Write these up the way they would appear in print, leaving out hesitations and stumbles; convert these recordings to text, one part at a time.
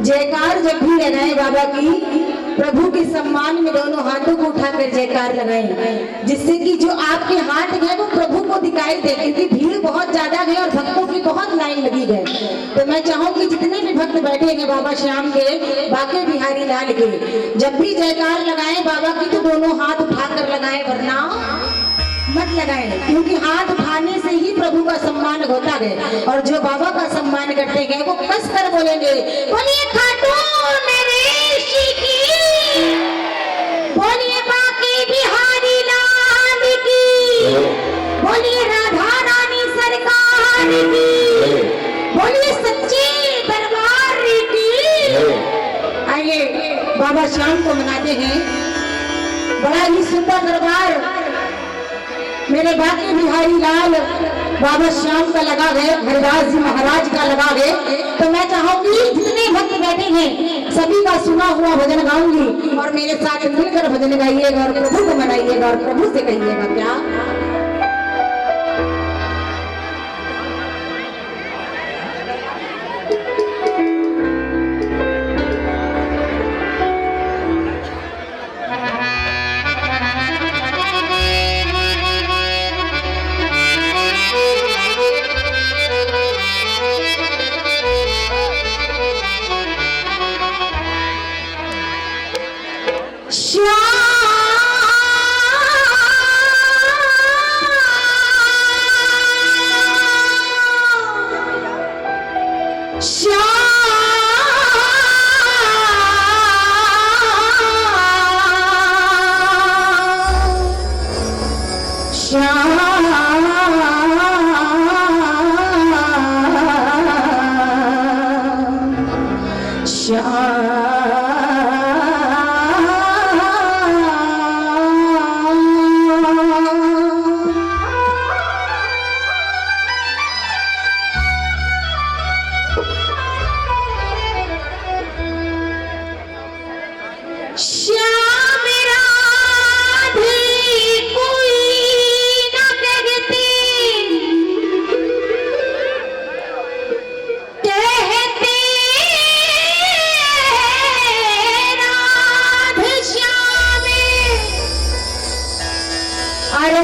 जयकार जब भी लगाए बाबा की, प्रभु के सम्मान में दोनों हाथों को उठाकर जयकार लगाएं, जिससे कि जो आपके हाथ है वो प्रभु को दिखाई दे, क्योंकि भीड़ बहुत ज्यादा है और भक्तों की बहुत लाइन लगी है। तो मैं चाहूंगी जितने भी भक्त बैठे हैं बाबा श्याम के, बाके बिहारी लाल के, जब भी जयकार लगाए बाबा की तो दोनों हाथ उठाकर लगाए, वरना मत लगाए, क्योंकि हाथ उठाने से ही प्रभु का सम्मान होता है। और जो बाबा का सम्मान करते हैं वो कस कर बोलेंगे, बोलिए खाटू नरेश की, बोलिए बाके बिहारी लाल की, बोलिए राधा रानी सरकार की, बोलिए सच्चे दरबार की। आइए बाबा श्याम को मनाते हैं। बड़ा ही सुंदर दरबार मेरे बाके बिहारी लाल बाबा श्याम का लगा है, हरिदास जी महाराज का लगा है। तो मैं चाहूंगी जितने भक्त बैठे हैं सभी का सुना हुआ भजन गाऊंगी और मेरे साथ मिलकर भजन गाइएगा और प्रभु को मनाइएगा और प्रभु से कहिएगा क्या।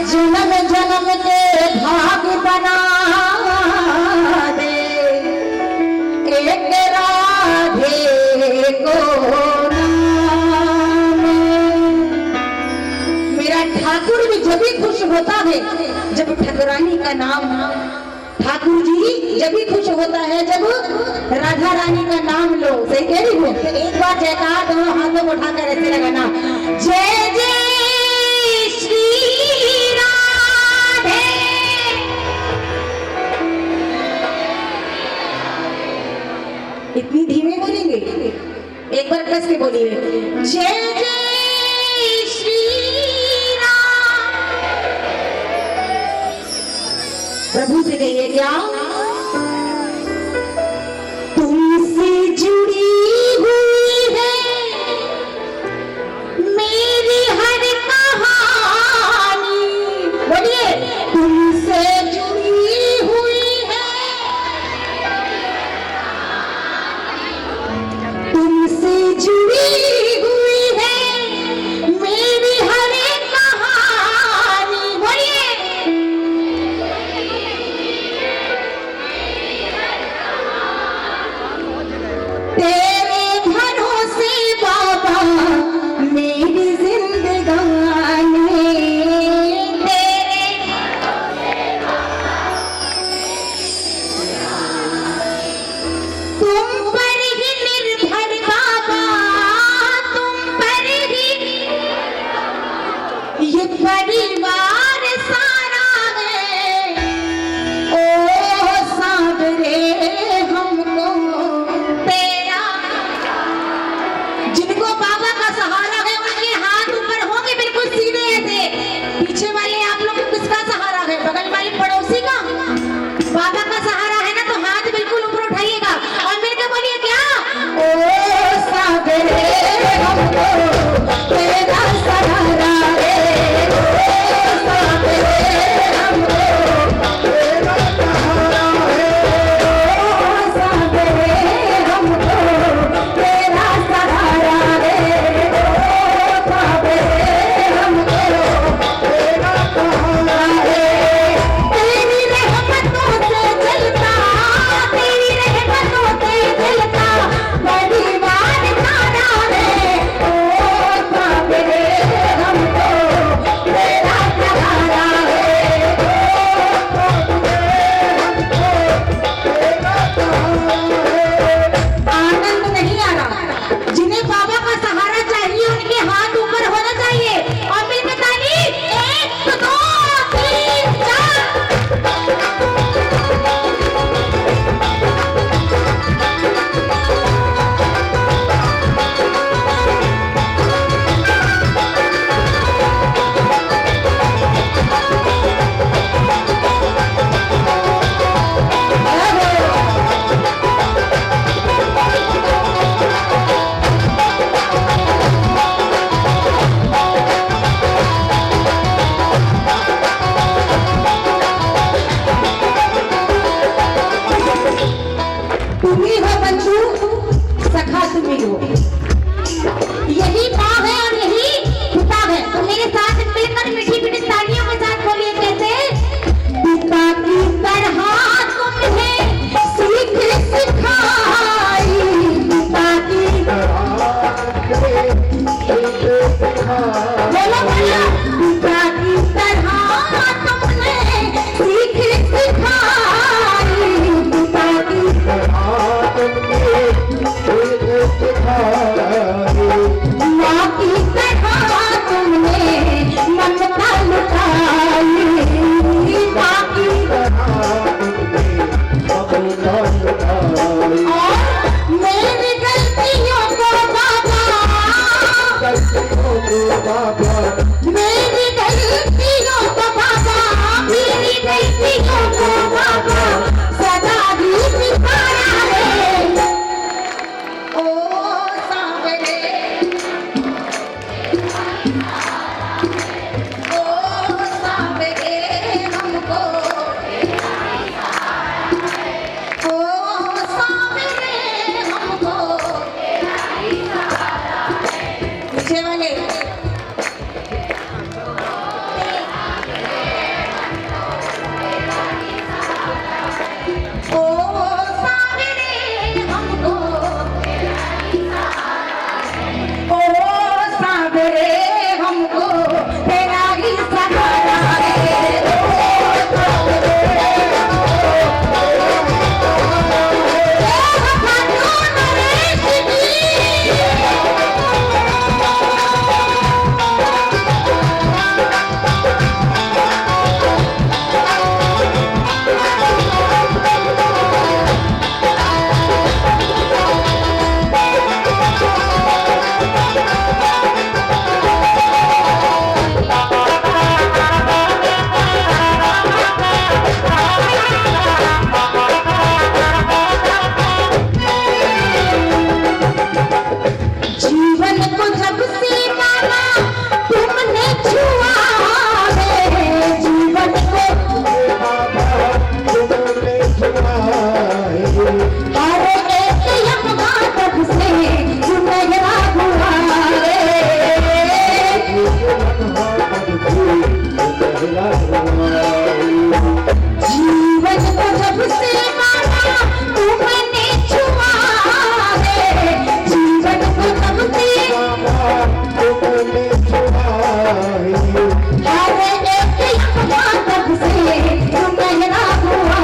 जन्म जन्म के भाग बना दे एक राधे को नाम। मेरा ठाकुर भी जब भी खुश होता है जब ठाकुरानी का नाम, ठाकुर जी जब भी खुश होता है जब राधा रानी का नाम लो। सही कह रही हूँ? एक बार जयकार दोनों हाथों को उठाकर ऐसे लगाना, जय जय इतनी धीमे बोलेंगे, एक बार कस के बोलिए, जय जय श्री राम। प्रभु से कहिए क्या, तुमसे जुड़ी हुई है मेरी हर कहानी। बोलिए, तुमसे जुड़ी हुई है, तुमसे जुड़ी हुई है मेरी हर कहानी। बोलिए, तेरे भरोसे बाबा मेरी जिंदगानी, तेरे बाबा मेरी गलतियों को बाबा, मेरी गलतियों को बाबा सदा ही सिखाया है। ओ सांवरे, ओ सांवरे हमको, ओ सांवरे हमको पीछे वाले ओ सांवरे हमको, ओ सांवरे हमको तेरा ही सहारा है। ओ सांवरे जीवन को जब से माना तुमने छुआ है, जीवन को तुमने छुआ है। हर एक यमगा तब से सुनहरा हुआ जीवन को जब से माना तुमने छुआ है, जीवन को जब से तुमने छुआ है। हर एक यमगा तब से सुनहरा हुआ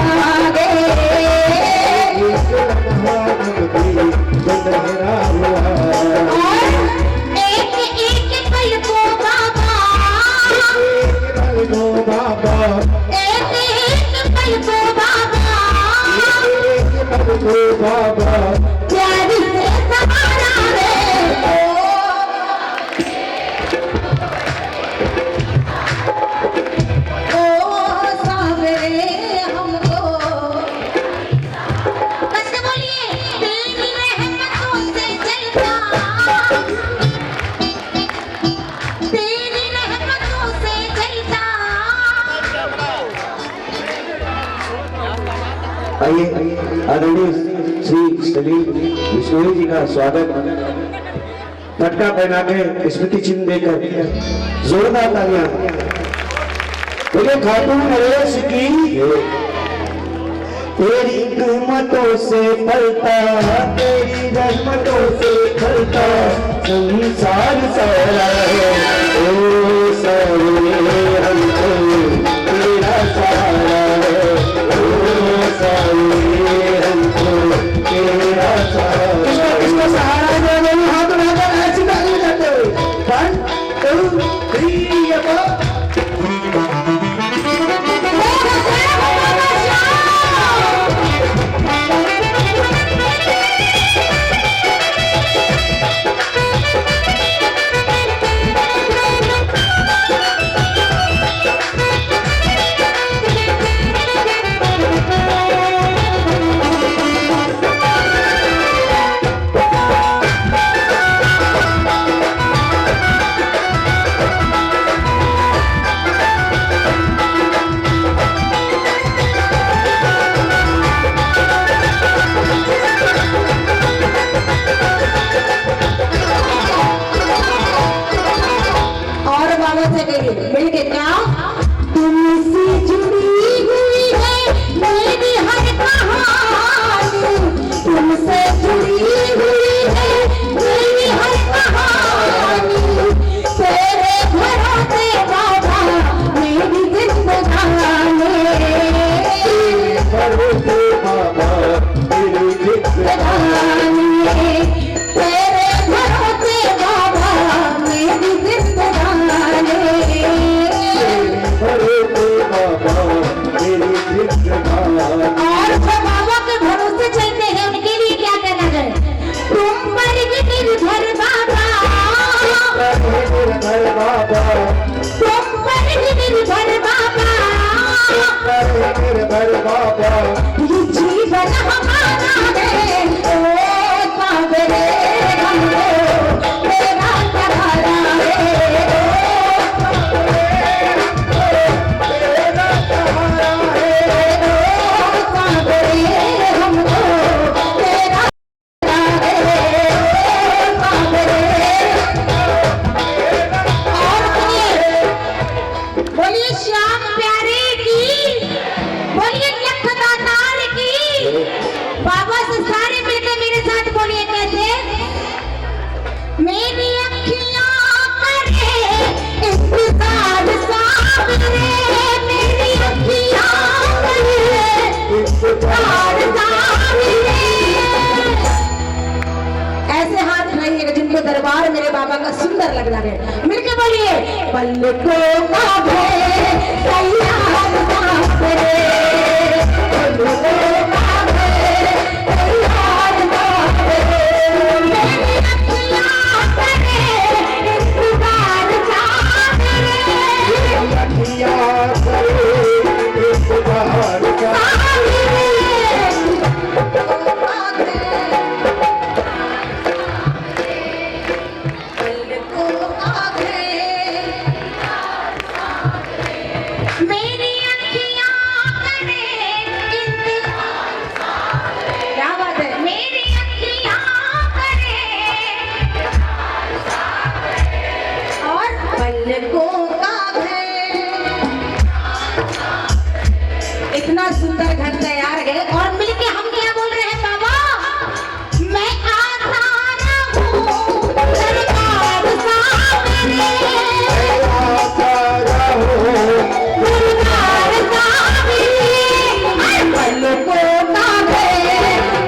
सुनहरा हुआ और एक एक पल को बाबा, लो बाबा एक एक पल को बाबा लो बाबा प्यार से सहारा है। ओ सांवरे हमको, कैसे बोलिए, तेरी रहमतों से चलता, तेरी रहमतों से चलता। आइए आदरणीय श्री सलीम बिश्नोई जी का स्वागत पटका पहना के स्मृति चिन्ह देकर जोरदार तालियां। बोले खाटू नरेश की तेरी रहमतों से फलता, तेरी रहमतों से फलता संसार सारा है। ओ सारे हमको तेरा सहारा है, ओ सारे हमको तेरा सहारा है। इसको सहारा दे, दोनों हाथ उठाकर ऐसी ताली बजाते हुए 1 2 3 अब मिलके क्या तुमसे जुड़ी हुई है मेरी हर कहानी, तुमसे जुड़ी हुई है मेरी हर कहानी, तेरे भरोसे बाबा मेरी जिंदगानी, भरोसे बाबा मेरी जिंदगानी, तेरे भरोसे बाबा मेरी जिंदगानी। का सुंदर लग रहा है। मिलके बोलिए पलकों का भय तैयार बाप रे, पलकों का भय तैयार बाप रे, मेरी अखियाँ करे इंतजार जान रे, अखियाँ करे इंतजार जान रे, इतना सुंदर घर तैयार है और मिलके हम क्या बोल रहे हैं बाबा, मैं आसान हूँ दरबार सामने, दरबार सामने, पलकों का भय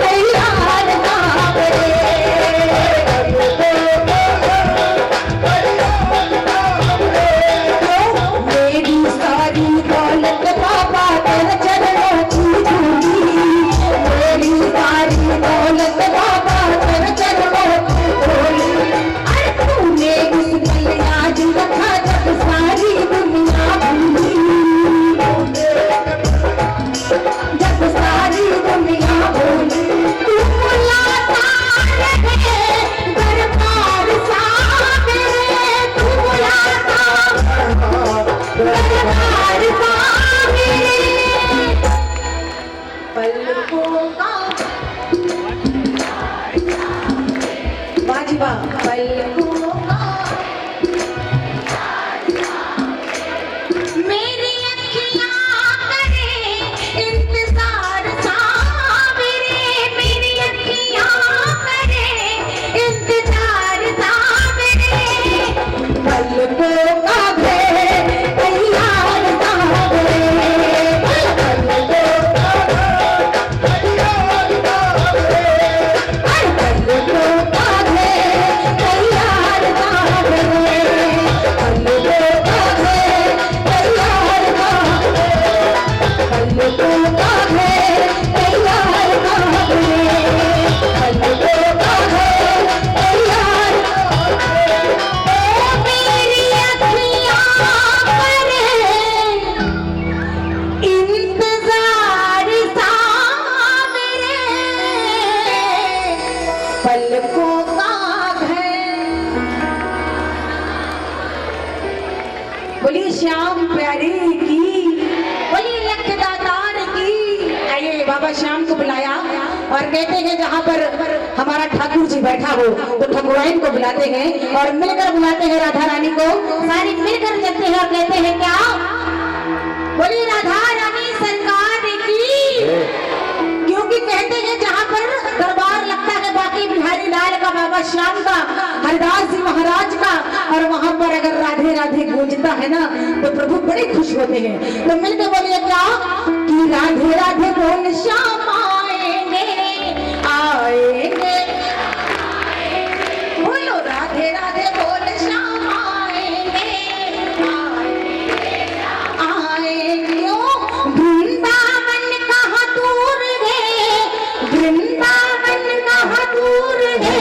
तैयार सामने, मेरी सारी दौलत बाबा तेरे चरणों की धूली, मेरी सारी दौलत बाबा तेरे चरणों की धूली, अरे तूने उस पल याद रखा जब सारी दुनिया भूली, जब सारी दुनिया भूली, तू बुलाता रहे दरबार सामने, तू बुलाता दरबार सामने, पलकों का वाजिबा, पलकों का मेरी अखियाँ करे इंतजार सामने, मेरी अखियाँ करे इंतजार सामने, पलकों का भय तैयार सामने, पलकों का तैयार सामने, पलकों का भय तैयार सामने, पलकों का भय तैयार सामने, पलकों का भय तैयार सामने, पलकों का भय तैयार ओ मेरी अखियाँ करे इंतजार सामने, पलकों का भय। बोलिए श्याम प्यारे की, बोलिए लख दातार की। आइए बाबा श्याम को बुलाया और कहते हैं जहाँ पर हमारा ठाकुर जी बैठा हो तो ठकुराइन को बुलाते हैं और मिलकर बुलाते हैं राधा रानी को, सारी मिलकर चलते हैं और कहते हैं क्या, बोलिए राधा रानी सरकार की, क्योंकि कहते हैं जहाँ पर दरबार लगता है बाकी बिहारी लाल का, बाबा श्याम का, हरिदास जी महाराज का, और वहां पर अगर राधे राधे गूंजता है ना तो प्रभु बड़े खुश होते हैं। तो मिलकर बोलिए क्या कि राधे राधे बोल श्याम आएंगे, आएंगे, बोलो राधे राधे बोल श्याम आएंगे, आएंगे, आएंगे, वृंदावन कहाँ दूर है, वृंदावन कहाँ दूर है,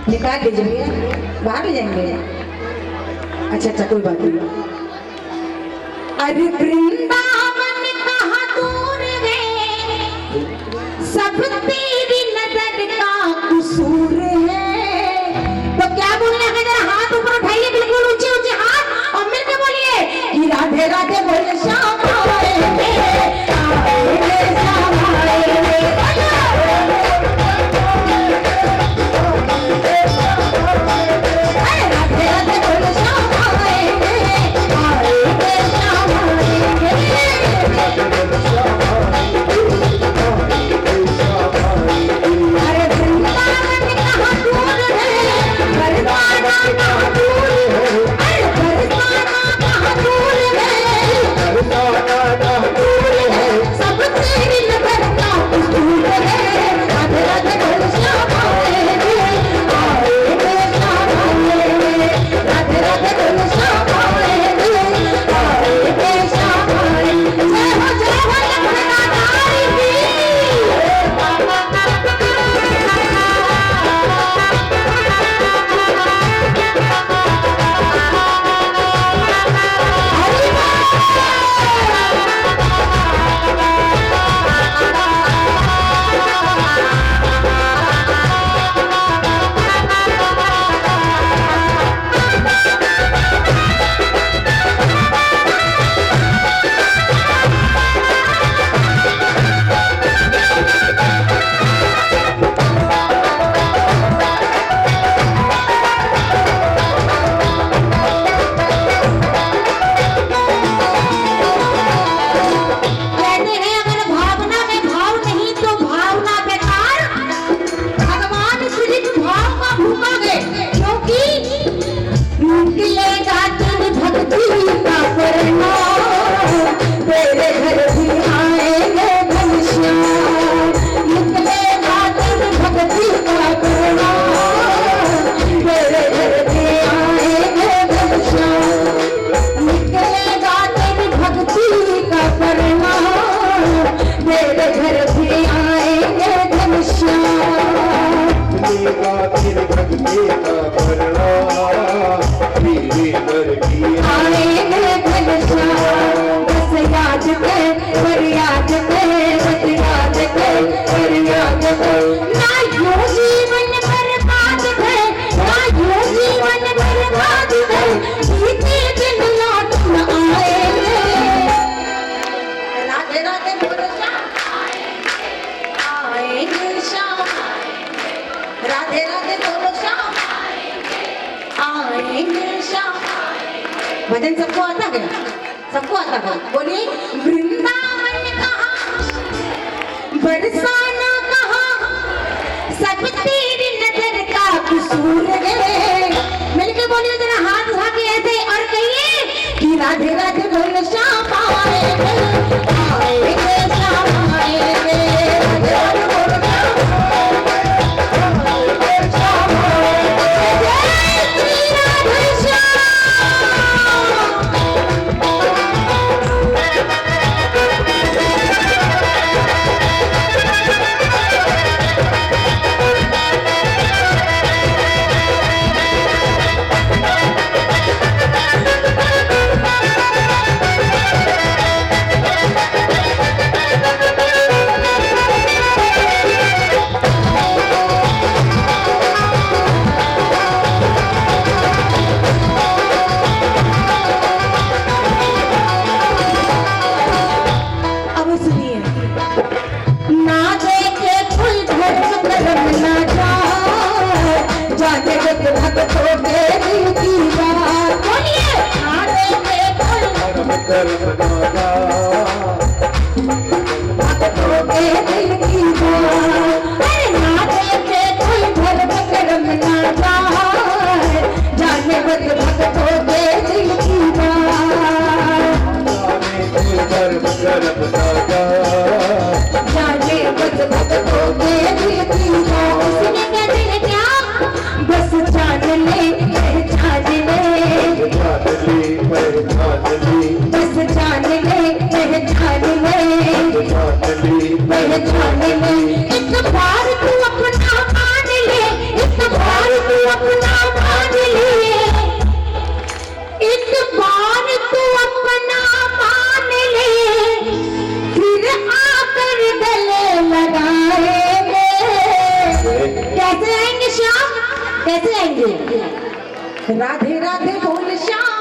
निकाल लीजिए भैया, बाहर ले जाएंगे, अच्छा कोई बात नहीं, अरे वृंदावन कहाँ दूर है, सब तेरी नजर का कसूर है। तो क्या बोलना है, जरा हाथ ऊपर उठाइए, बिल्कुल ऊंचे ऊंचे हाथ और मिलकर बोलिए कि राधे राधे बोले श्याम आएंगे, आएंगे श्याम आएंगे, राधे राधे बोले श्याम आएंगे, आएंगे श्याम आएंगे, भरना मेरे घर की आएंगे घनश्याम बस याद कर पर याद कर बस याद कर पर याद कर ना यूं जीवन बर्बाद कर ना यूं जीवन बर्बाद कर बीते दिन लौट न आएंगे राधे राधे बोलो श्याम आएंगे श्याम राधे राधे बोलो श्याम आएंगे श्याम भजन सबको आता है सबको आता है बोलिए वृंदावन कहाँ बरसाना कहाँ सब तेरी नजर का कसूर है मिलके बोलिए जरा हाथ उठा के ऐसे और कहिए कि राधे राधे बोलो श्याम आएंगे आएंगे श्याम आएंगे राधे राधे बोलो श्याम आएंगे जय श्री राधे श्याम अब सुनिए ना देखे कोई धर्म कर्म ना जाए जाने जब भक्तों के दिल की बात बोलिए ना देखे कोई कर्म करना भक्तों के दिल की बात अरे ना देखे कोई धर्म कर्म ना जाए जाने जब भक्तों के दिल की बात कर्म करना जाने बस भक्तों के दिल की बात उसने कहते हैं क्या बस जान ले पहचान ले बस जान ले पहचान ले एक बार तू अपना मान ले एक बार तू अपना मान ले एक बार तू अपना मान ले फिर आकर गले लगाएंगे कैसे आएंगे श्याम कैसे आएंगे राधे राधे बोल श्याम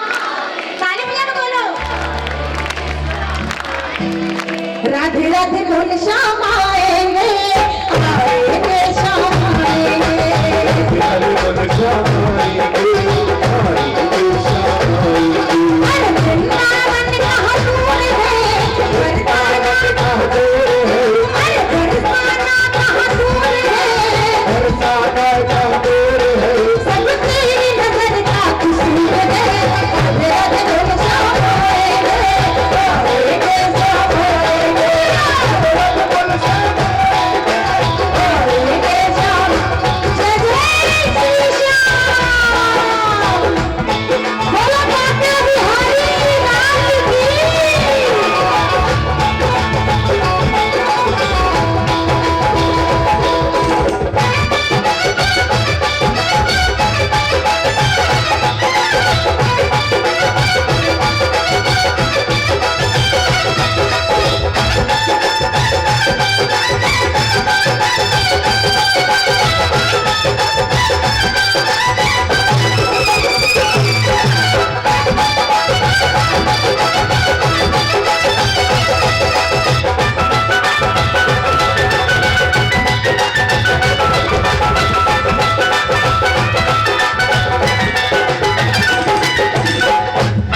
ताली बजा के बोलो राधे राधे बोल श्याम आएंगे आएंगे श्याम आएंगे अरे वृंदावन कहाँ दूर है बरसाना कहाँ दूर है अरे बरसाना कहाँ दूर है सब तेरी नजर का कसूर है राधे राधे बोलो श्याम आएंगे आएंगे श्याम आएंगे आएंगे श्याम जय जय श्री श्याम बोलो बाटे बिहारी लाल की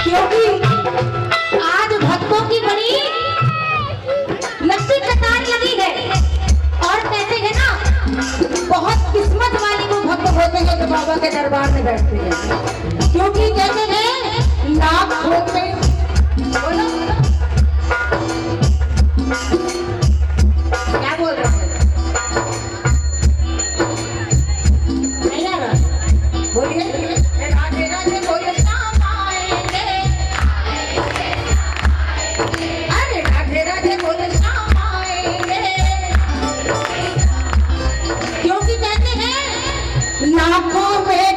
क्योंकि आज भक्तों की बड़ी लंबी कतार लगी है और कहते हैं ना बहुत किस्मत वाले वो भक्त होते हैं जो बाबा के दरबार में बैठते हैं क्योंकि कहते हैं लाखों में बोलो क्या बोल रहे हैं नहीं आ रहा बोलिए राधे राधे बोलो श्याम आएंगे अरे राधे राधे बोलो श्याम आएंगे क्योंकि कहते हैं लाखों में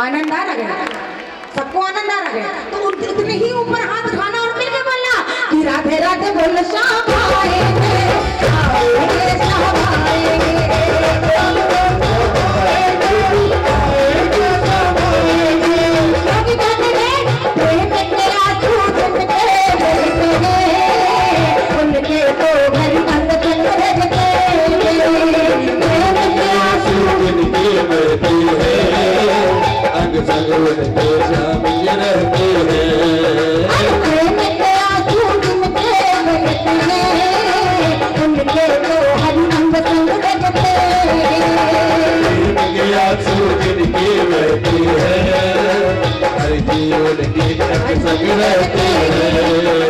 आनंद आ रहा है, सबको आनंद आ रहा है, तो उतने ही ऊपर हाथ उठाना और मिलके बोलना कि राधे राधे बोल श्याम आएंगे, आएंगे श्याम आएंगे, जीवन की संग रहते हैं।